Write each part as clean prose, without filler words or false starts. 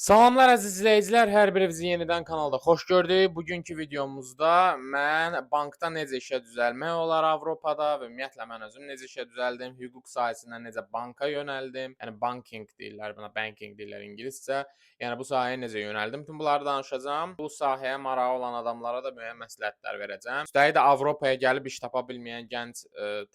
Salamlar əziz izləyicilər, hər birinizi yenidən kanalda xoş gördük. Bugünkü videomuzda mən bankda necə işə düzəlmək olar Avropada və ümumiyyətlə mən özüm necə işə düzəldim, hüquq sahəsindən necə banka yönəldim. Yəni banking deyirlər buna, banking deyirlər ingiliscə. Yəni bu sahəyə necə yönəldim? Bütün bunları danışacağam. Bu sahəyə marağı olan adamlara da müəyyən məsləhətlər verəcəm. Üstəlik də Avropaya gəlib iş tapa bilməyən gənc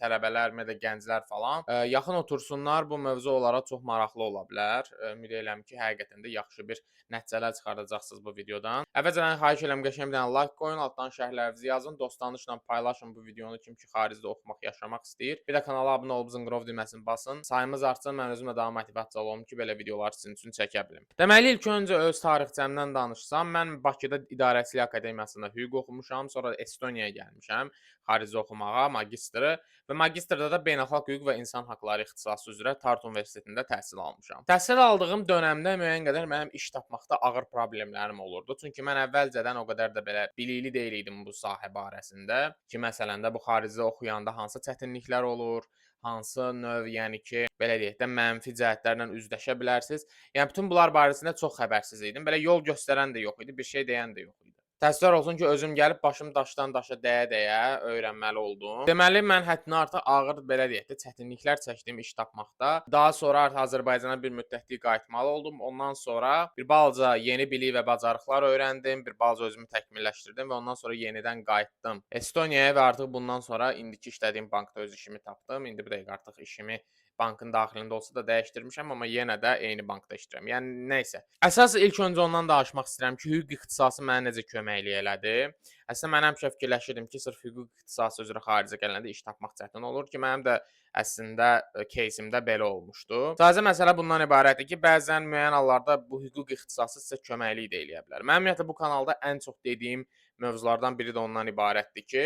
tələbələr, də gənclər falan yaxın otursunlar. Bu mövzu onlara çox maraqlı ola bilər. Ümid edirəm ki, həqiqətən də yaxşı bir nəticələr çıxardacaqsınız bu videodan. Əvvəlcədən xahiş edirəm qəşəng bir dənə like qoyun, altdan şərhlərinizi yazın, dost-tanışla paylaşın bu videonu kim ki xaricdə oxumaq, yaşamaq istəyir. Bir də kanala abunə olub zınqrov düyməsini basın. Sayımız artsın, mən özüm də daha motivasiyalı olum ki, belə videolar sizin üçün çəkə bilim. Deməli ilk öncə öz tarixçəmdən danışsam, mən Bakıda İdarəçilik Akademiyasında hüquq oxumuşam, sonra Estoniyaya gəlmişəm xaricdə oxumağa, magistri və magistrda da beynəlxalq hüquq və insan haqları ixtisası üzrə Tartu Universitetində təhsil almışam. Təhsil aldığım dönəmdə müəyyən qədər mənim iş tapmaqda ağır problemlərim olurdu. Çünki mən əvvəlcədən o qədər də belə bilikli deyil idim bu sahə barəsində ki, məsələn də bu xaricdə oxuyanda hansı çətinliklər olur, hansı növ, yəni ki, belə deyək də mənfi cəhətlərlə üzləşə bilərsiniz. Yəni bütün bunlar barəsində çox xəbərsiz idim. Belə yol göstərən də yox idi, bir şey deyən də yox idi. Təəssüflər olsun ki, özüm gəlib başım daşdan daşa dəyə-dəyə öyrənməli oldum. Deməli, mən həddindən artıq ağır, belə deyək də, çətinliklər çəkdim iş tapmaqda. Daha sonra artıq Azərbaycana bir müddətlik qayıtmalı oldum. Ondan sonra bir balaca yeni bilik və bacarıqlar öyrəndim, bir balaca özümü təkmilləşdirdim və ondan sonra yenidən qayıtdım Estoniyaya və artıq bundan sonra indiki işlədiyim bankda öz işimi tapdım. İndi bu dəqiqə artıq işimi bankın daxilində olsa da dəyişdirmişəm, amma yenə də eyni bankda işləyirəm. Yəni nə isə. Əsas ilk öncə ondan danışmaq istəyirəm ki, hüquq ixtisası mənə necə köməklik elədi. Əslində mən həmişə fikirləşirdim ki, sırf hüquq ixtisası üzrə xaricə gələndə iş tapmaq çətin olur ki, mənim də əslində кейsimdə belə olmuşdu. Sadəcə məsələ bundan ibarətdir ki, bəzən müəyyən hallarda bu hüquq ixtisası sizə köməklik də eləyə bilər. Mənim ümumiyyətlə bu kanalda ən çox dediyim mövzulardan biri də ondan ibarətdir ki,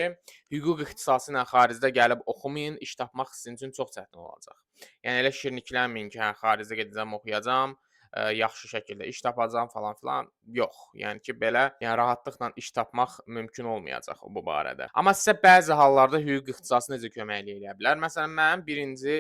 hüquq ixtisası ilə xaricdə gəlib oxumayın, iş tapmaq sizin üçün çox çətin olacaq. Yəni elə şirniklənməyin ki, hə xaricdə gedəcəm, oxuyacam, yaxşı şəkildə iş tapacam falan filan. Yox. Yəni ki, belə, yəni rahatlıqla iş tapmaq mümkün olmayacaq bu barədə. Amma sizə bəzi hallarda hüquq ixtisası necə köməklik eləyə bilər? Məsələn, mənim birinci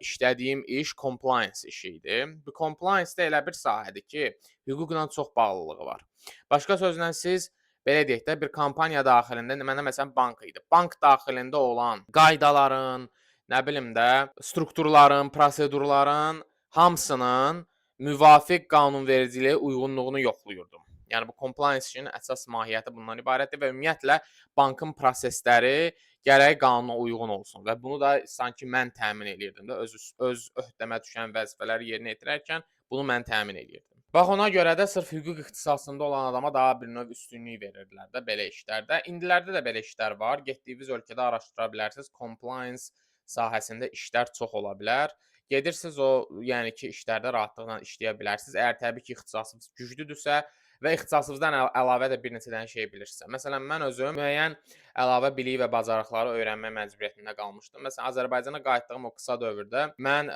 işlədiyim iş compliance işi idi. Bu compliance də elə bir sahədir ki, hüquqla çox bağlılığı var. Başqa sözlə siz belə deyək də bir kampaniya daxilində mənə məsələn bank idi. Bank daxilində olan qaydaların, nə bilim də, strukturların, prosedurların hamısının müvafiq qanunvericiliyə uyğunluğunu yoxlayırdım. Yəni bu compliance işinin əsas mahiyyəti bundan ibarətdir və ümumiyyətlə bankın prosesləri gərək qanuna uyğun olsun və bunu da sanki mən təmin eləyirdim də öz öhdəmə düşən vəzifələri yerinə yetirərkən bunu mən təmin eləyirdim. Bax ona görə də sırf hüquq ixtisasında olan adama daha bir növ üstünlük verirdilər də belə işlərdə. İndilərdə də belə işlər var. Getdiyiniz ölkədə araşdıra bilərsiniz. Compliance sahəsində işlər çox ola bilər. Gedirsiniz o, yəni ki, işlərdə rahatlıqla işləyə bilərsiniz. Əgər təbii ki, ixtisasınız güclüdürsə və ixtisasınızdan əlavə də bir neçə dənə şey bilirsinizsə. Məsələn, mən özüm müəyyən əlavə bilik və bacarıqları öyrənmə məcburiyyətində qalmışdım. Məsələn, Azərbaycana qayıtdığım o qısa dövrdə mən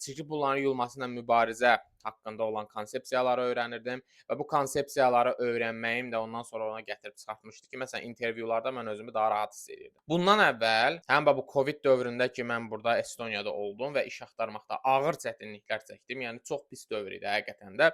çirkli pulların yuyulması ilə mübarizə haqqında olan konsepsiyaları öyrənirdim və bu konsepsiyaları öyrənməyim də ondan sonra ona gətirib çıxartmışdı ki, məsələn, intervyularda mən özümü daha rahat hiss edirdim. Bundan əvvəl, həm bu Covid dövründə ki, mən burada Estoniyada oldum və iş axtarmaqda ağır çətinliklər çəkdim. Yəni çox pis dövr idi həqiqətən də.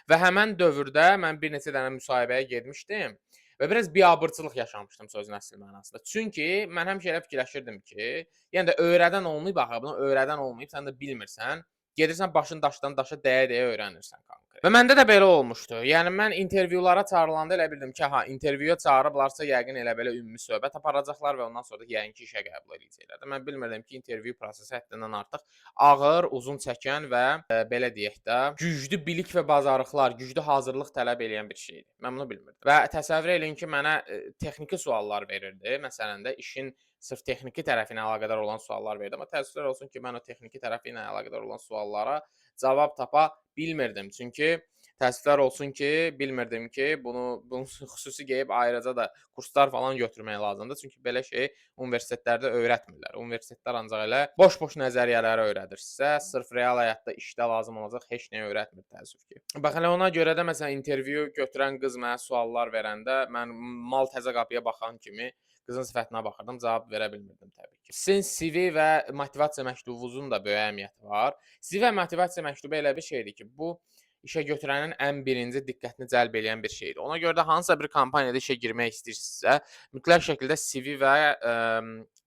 Və həmin dövrdə mən bir neçə dənə müsahibəyə getmişdim və biraz biabırçılıq yaşamışdım sözün əsl mənasında. Çünki mən həmişə elə fikirləşirdim ki, yəni də öyrədən olmayıb axı, bunu öyrədən olmayıb, sən də bilmirsən. Gedirsən başın daşdan daşa dəyə-dəyə öyrənirsən konkret. Və məndə də belə olmuşdu. Yəni mən intervyulara çağırılanda elə bildim ki, ha, intervyuya çağırıblarsa yəqin elə belə ümumi söhbət aparacaqlar və ondan sonra da yəqin ki, işə qəbul edəcəklər. Mən bilmirdim ki, intervyu prosesi həddindən artıq ağır, uzun çəkən və belə deyək də, güclü bilik və bacarıqlar, güclü hazırlıq tələb eləyən bir şeydir. Mən bunu bilmirdim. Və təsəvvür eləyin ki, mənə texniki suallar verirdi. Məsələn də işin sırf texniki tərəfi ilə əlaqədar olan suallar verdi. Amma təəssüflər olsun ki, mən o texniki tərəfi ilə əlaqədar olan suallara cavab tapa bilmirdim. Çünki təəssüflər olsun ki, bilmirdim ki, bunu xüsusi qeyib ayrıca da kurslar falan götürmək lazımdır. Çünki belə şey universitetlərdə öyrətmirlər. Universitetlər ancaq elə boş-boş nəzəriyyələri öyrədir sizə. Sırf real həyatda işdə lazım olacaq heç nə öyrətmir təəssüf ki. Bax elə ona görə də məsələn intervyu götürən qız mənə suallar verəndə mən mal təzə qapıya baxan kimi qızın sifətinə baxırdım, cavab verə bilmirdim təbii ki. Sizin CV və motivasiya məktubunuzun da böyük əhəmiyyəti var. CV və motivasiya məktubu elə bir şeydir ki, bu işə götürənin ən birinci diqqətini cəlb eləyən bir şeydir. Ona görə də hansısa bir kompaniyada işə girmək istəyirsinizsə, mütləq şəkildə CV və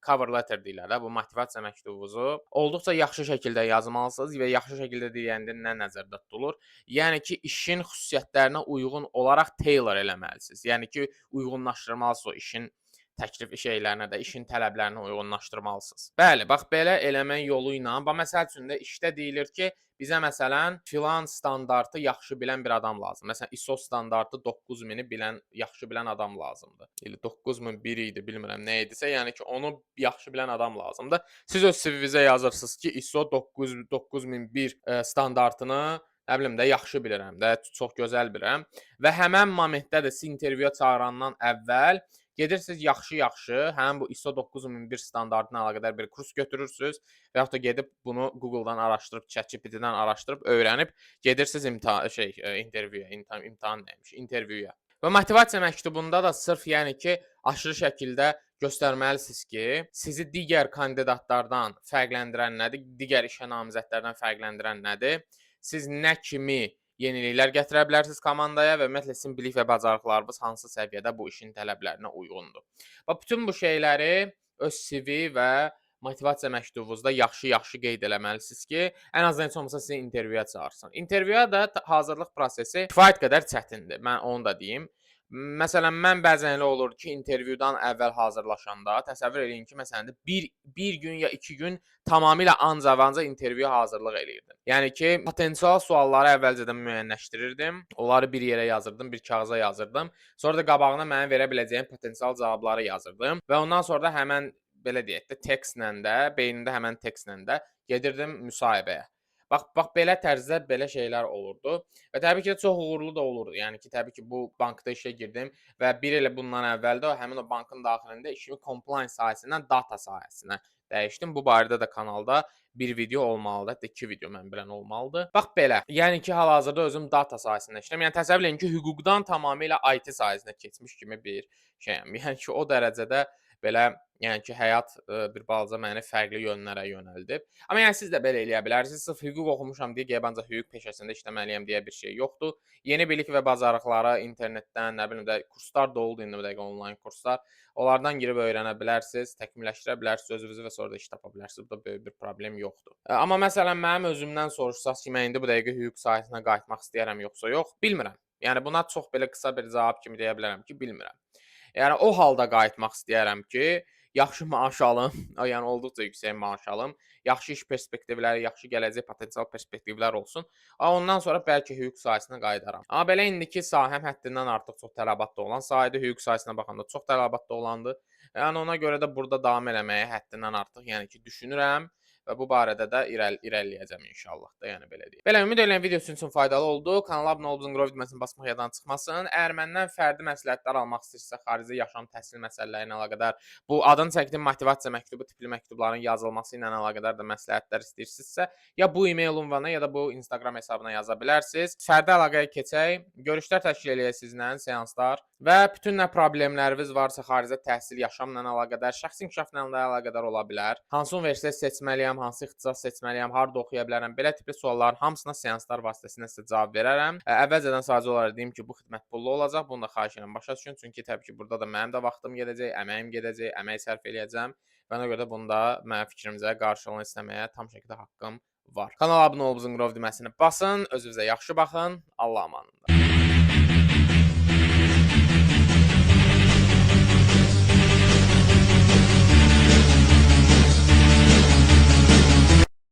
cover letter deyirlər də, bu motivasiya məktubunuzu olduqca yaxşı şəkildə yazmalısınız və yaxşı şəkildə deyəndə nə nəzərdə tutulur? Yəni ki, işin xüsusiyyətlərinə uyğun olaraq tailor eləməlisiniz. Yəni ki, uyğunlaşdırmalısınız o işin təklif şeylərinə də, işin tələblərinə uyğunlaşdırmalısınız. Bəli, bax belə eləmək yolu ilə, bax məsəl üçün də işdə deyilir ki, bizə məsələn filan standartı yaxşı bilən bir adam lazımdır. Məsələn ISO standartı 9000-i bilən, yaxşı bilən adam lazımdır. Elə 9001 idi, bilmirəm nə idisə, yəni ki, onu yaxşı bilən adam lazımdır. Siz öz CV-vizə yazırsınız ki, ISO 9001 standartını nə bilim də yaxşı bilirəm də, çox gözəl bilirəm və həmin momentdə də sizi intervyuya çağırandan əvvəl gedirsiniz yaxşı-yaxşı həmin bu ISO 9001 standartına əlaqədar bir kurs götürürsüz və yaxud da gedib bunu Google-dan araşdırıb, ChatGPT-dən araşdırıb, öyrənib gedirsiniz imtahan nəymiş, intervyuya. Və motivasiya məktubunda da sırf yəni ki, aşırı şəkildə göstərməlisiniz ki, sizi digər kandidatlardan fərqləndirən nədir, digər işə namizədlərdən fərqləndirən nədir? Siz nə kimi yeniliklər gətirə bilərsiniz komandaya və ümumiyyətlə sizin bilik və bacarıqlarınız hansı səviyyədə bu işin tələblərinə uyğundur. Və bütün bu şeyləri öz CV və motivasiya məktubunuzda yaxşı-yaxşı qeyd eləməlisiniz ki, ən azından heç olmasa sizi intervyuya çağırsın. İntervyuya da hazırlıq prosesi kifayət qədər çətindir. Mən onu da deyim. Məsələn, mən bəzən elə olur ki, intervyudan əvvəl hazırlaşanda təsəvvür eləyin ki, məsələn də bir gün ya 2 gün tamamilə ancaq intervyuya hazırlıq eləyirdim. Yəni ki, potensial sualları əvvəlcədən müəyyənləşdirirdim. Onları bir yerə yazırdım, bir kağıza yazırdım. Sonra da qabağına mənə verə biləcəyim potensial cavabları yazırdım və ondan sonra da həmən belə deyək də tekstlə də, beynimdə həmən tekstlə də gedirdim müsahibəyə. Bax belə tərzdə belə şeylər olurdu və təbii ki, çox uğurlu da olurdu. Yəni ki, təbii ki, bu bankda işə girdim və bir il bundan əvvəl də həmin o bankın daxilində işimi compliance sahəsindən data sahəsinə dəyişdim. Bu barədə də kanalda bir video olmalıdır, hətta 2 video mən bilən olmalıdır. Bax belə. Yəni ki, hal-hazırda özüm data sahəsində işləyirəm. Yəni təsəvvür eləyin ki, hüquqdan tamamilə IT sahəsinə keçmiş kimi bir şeyəm. Yəni ki, o dərəcədə belə, yəni ki, həyat bir balaca məni fərqli yönlərə yönəldib. Amma yəni siz də belə eləyə bilərsiniz. Sırf hüquq oxumuşam deyə gəlib ancaq hüquq peşəsində işləməliyəm deyə bir şey yoxdur. Yeni bilik və bacarıqları internetdən, nə bilim də kurslar da oldu indi bu dəqiqə onlayn kurslar. Onlardan girib öyrənə bilərsiniz, təkmilləşdirə bilərsiniz özünüzü və sonra da iş tapa bilərsiniz. Burada böyük bir problem yoxdur. Amma məsələn mənim özümdən soruşsaz ki, mən indi bu dəqiqə hüquq sahəsinə qayıtmaq istəyirəm yoxsa yox, bilmirəm. Yəni buna çox belə qısa bir cavab kimi deyə bilərəm ki, bilmirəm. Yəni o halda qayıtmaq istəyərəm ki, yaxşı maaş alım, yəni olduqca yüksək maaş alım, yaxşı iş perspektivləri, yaxşı gələcək potensial perspektivlər olsun. Ondan sonra bəlkə hüquq sahəsinə qayıdaram. Amma belə indiki sahəm həddindən artıq çox tələbatda olan sahədir. Hüquq sahəsinə baxanda çox tələbatda olandır. Yəni ona görə də burada davam eləməyə həddindən artıq yəni ki, düşünürəm və bu barədə də irəliləyəcəm inşallah da, yəni belə deyim. Belə ümid edirəm video sizin üçün faydalı oldu. Kanala abunə olub zınqrov düyməsini basmaq yaddan çıxmasın. Əgər məndən fərdi məsləhətlər almaq istəyirsinizsə, xarici yaşam, təhsil məsələləri ilə əlaqədar, bu adını çəkdiyim motivasiya məktubu tipli məktubların yazılması ilə əlaqədar da məsləhətlər istəyirsinizsə, ya bu e-mail ünvanına ya da bu Instagram hesabına yaza bilərsiniz. Fərdi əlaqəyə keçək. Görüşlər təşkil eləyək sizlə, seanslar və bütün nə problemləriniz varsa xaricdə təhsil, yaşamla əlaqədar, şəxsi inkişafla əlaqədar ola bilər. Hansı universitet seçməliyəm, hansı ixtisas seçməliyəm, harda oxuya bilərəm, belə tipli sualların hamısına seanslar vasitəsilə sizə cavab verərəm. Əvvəlcədən sadəcə olaraq deyim ki, bu xidmət pullu olacaq. Bunu da xahiş edirəm başa düşün. Çünki təbii ki, burada da mənim də vaxtım gedəcək, əməyim gedəcək, əmək sərf eləyəcəm və ona görə də bunda mənim fikrimcə qarşılığını istəməyə tam şəkildə haqqım var. Kanala abunə olub zınqrov düyməsini basın, özünüzə yaxşı baxın. Allah'a əmanət.